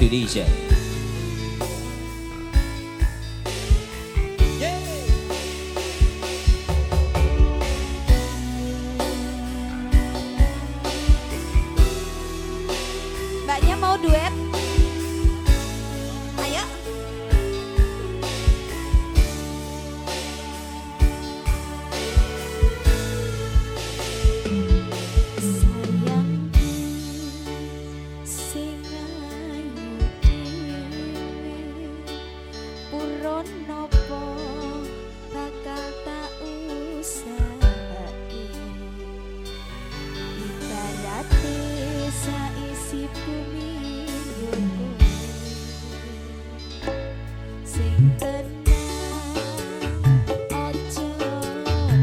Indonesia. Mbaknya mau duet? Ayo. Sayangku sing ayu dhewe purun nopo bakal tak usahake ibarate saisi bumi nggo sing tenang ojo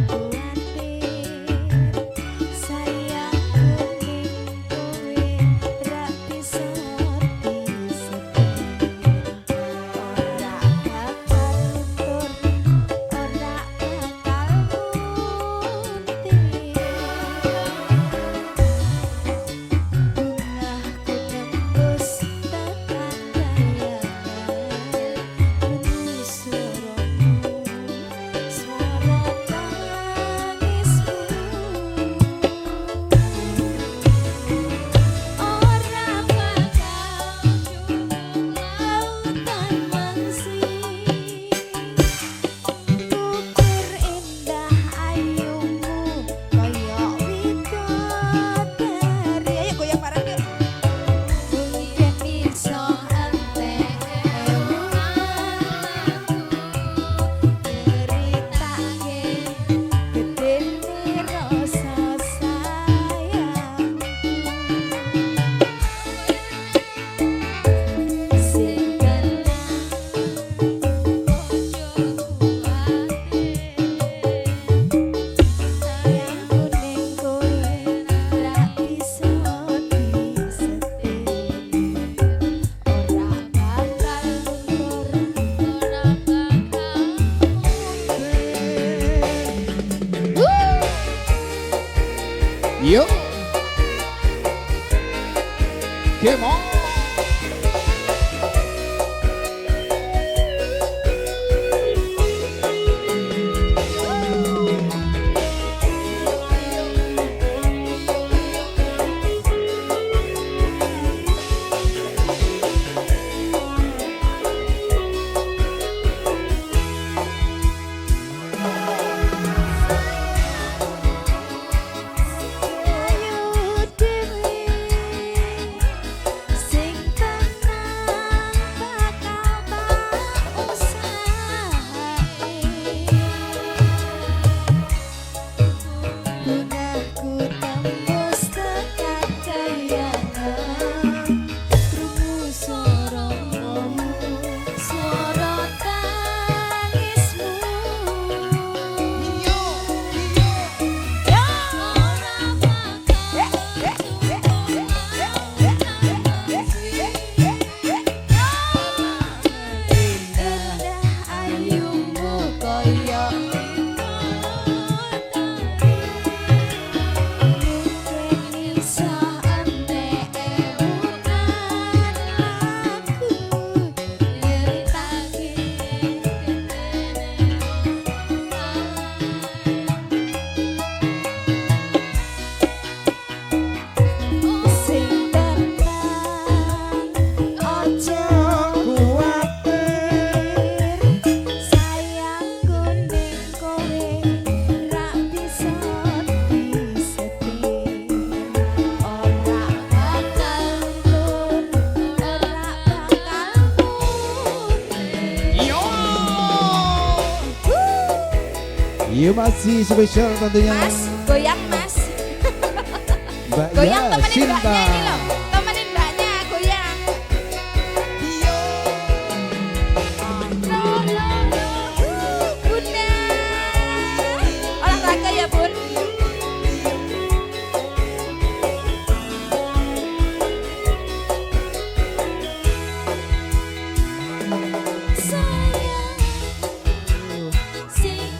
kuwatir sayangku ning kowe ra bisa disetir ora bakal luntur ora bakal muntir bungahku tembus tekan kayangan bunyi suaramu suara tangismu ora bakal cukup lautan mangsi tutur indah ayumu kaya widodari ayo goyang bareng yuk mungkin iso entek nyeritake gedene rasa sayangku sing tenang ojo sayangku ning kowe ra bisa disetir ora bakal luntur ora bakal Yo, come on. ayu dhewe sing tenang bakal tak usahake bungahku tembus tekan kayangan krungu swaramu swara tangismu yo ora bakal indah ayumu kaya mungkin iso entek ewunan lagu nyeritake sing tenang ojo kuwatir sayangku ning kowe ra bisa disetir ora bakal luntur ora bakal muntir Yo. Yo masih spesial tentunya. Mas goyang Mas Mbak goyang Ya temenin Sinta. mbaknya ini loh temenin mbaknya goyang Bunda olahraga ya Bun sayang sing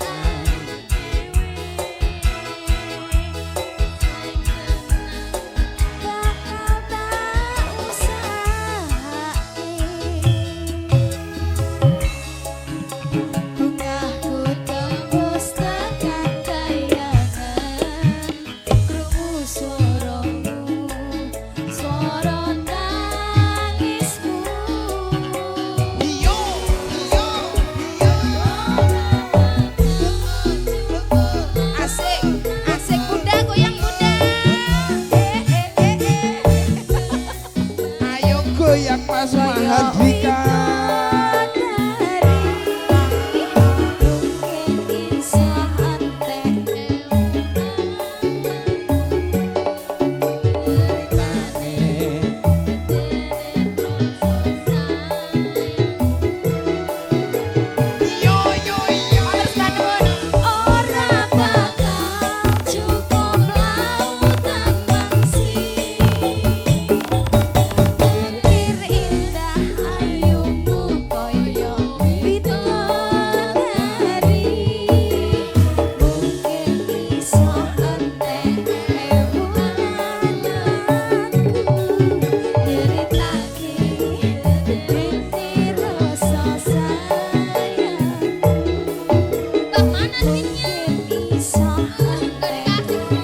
mungkin bisa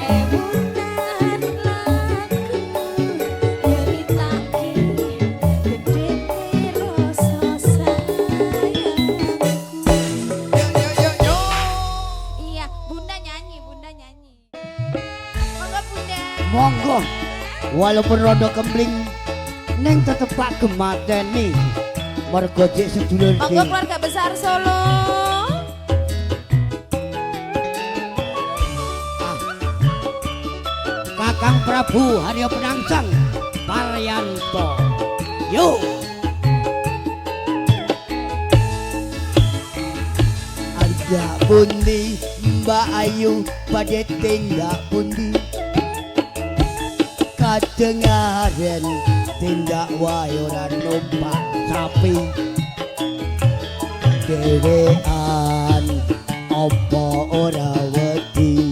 ebutan lagu nyeritake gede rasa sayangku. Iya, Bunda nyanyi. Monggo Bunda. Monggo. Walaupun rondo kempling neng tetep pak gemateni. Mergo jek sedulur Monggo keluarga besar Solo. Kakang Prabu Haryo Penangsang Paryanto. Yo. Ada pundi Mbak Ayu pada tindak pundi kadengaren tindak wayoran numpak sapi dewean apa ora wedi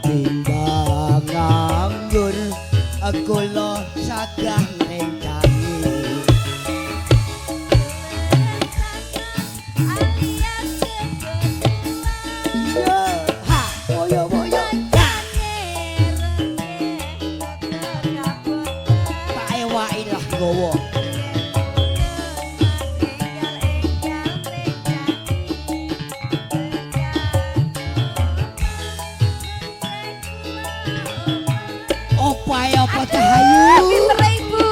timbang nganggur kula sagah ning tangi Alias yo ha boyo boyo tak ewaki lah gowo apa Cahayu Pinter Ibu.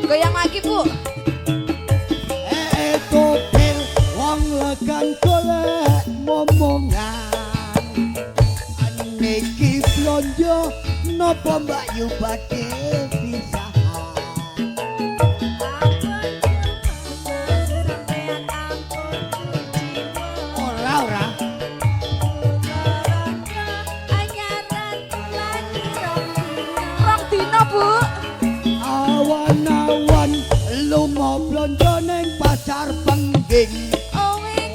Goyang lagi Bu. Topel wong lekan golek momongan niki blonjo napa Mbak Yu badhe pisahan ora Rong dino Bu. awan-awan lunga blonjo ning pasar pengging Owing.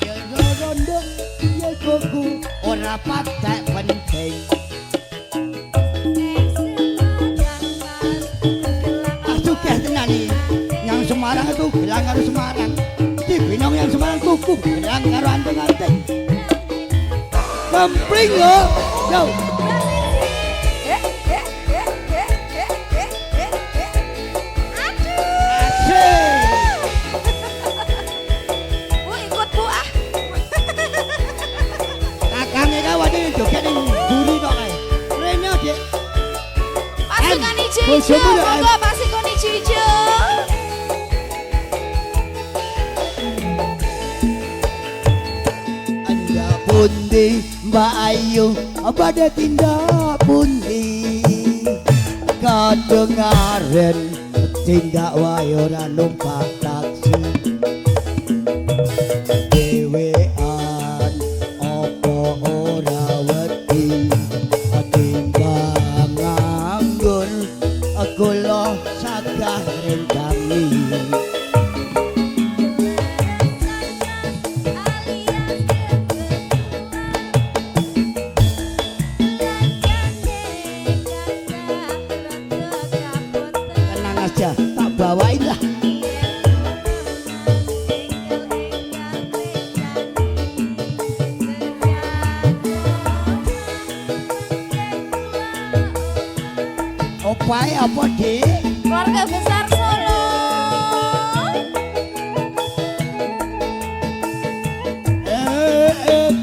ya rondo ya goku ora patek penting sukses tenan iki yang Semarang itu gelang karo Semarang dibinong yang Semarang tuku gelang karo anting-anting kempling yo yo Bu ikut Bu ah. kakangnya kawani joget ning buri tok kae rene Dik Pasukan ijo. bojomu ya, Em. Monggo pasukan ijo. anda pundi Mbak Ayu badhe tindak pundi kadengaren tindak wae ora numpak taksi dewean apa ora wedi timbang nganggur kula sagah rentangi tenang aja tak bawain lah opae apa Dik Keluarga besar Solo.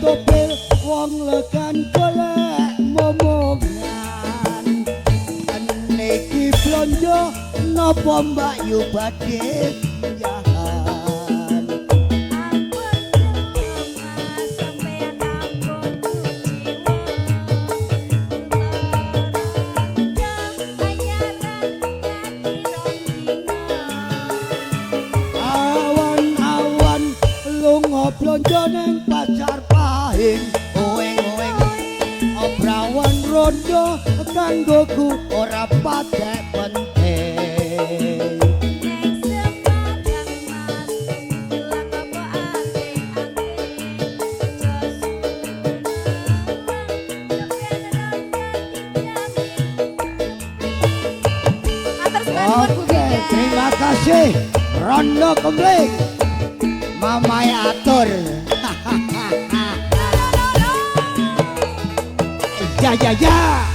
topel wong lekan golek momongan niki blonjo napa Mbak Yu badhe jahan awan-awan lunga blonjo ning pasar pahing oeng-oeng obrawan rondo kanggoku ora patek penting Matur suwun Bu Oke, Bida. terima kasih Rondo Kempling Mamae atur. Ya ya ya.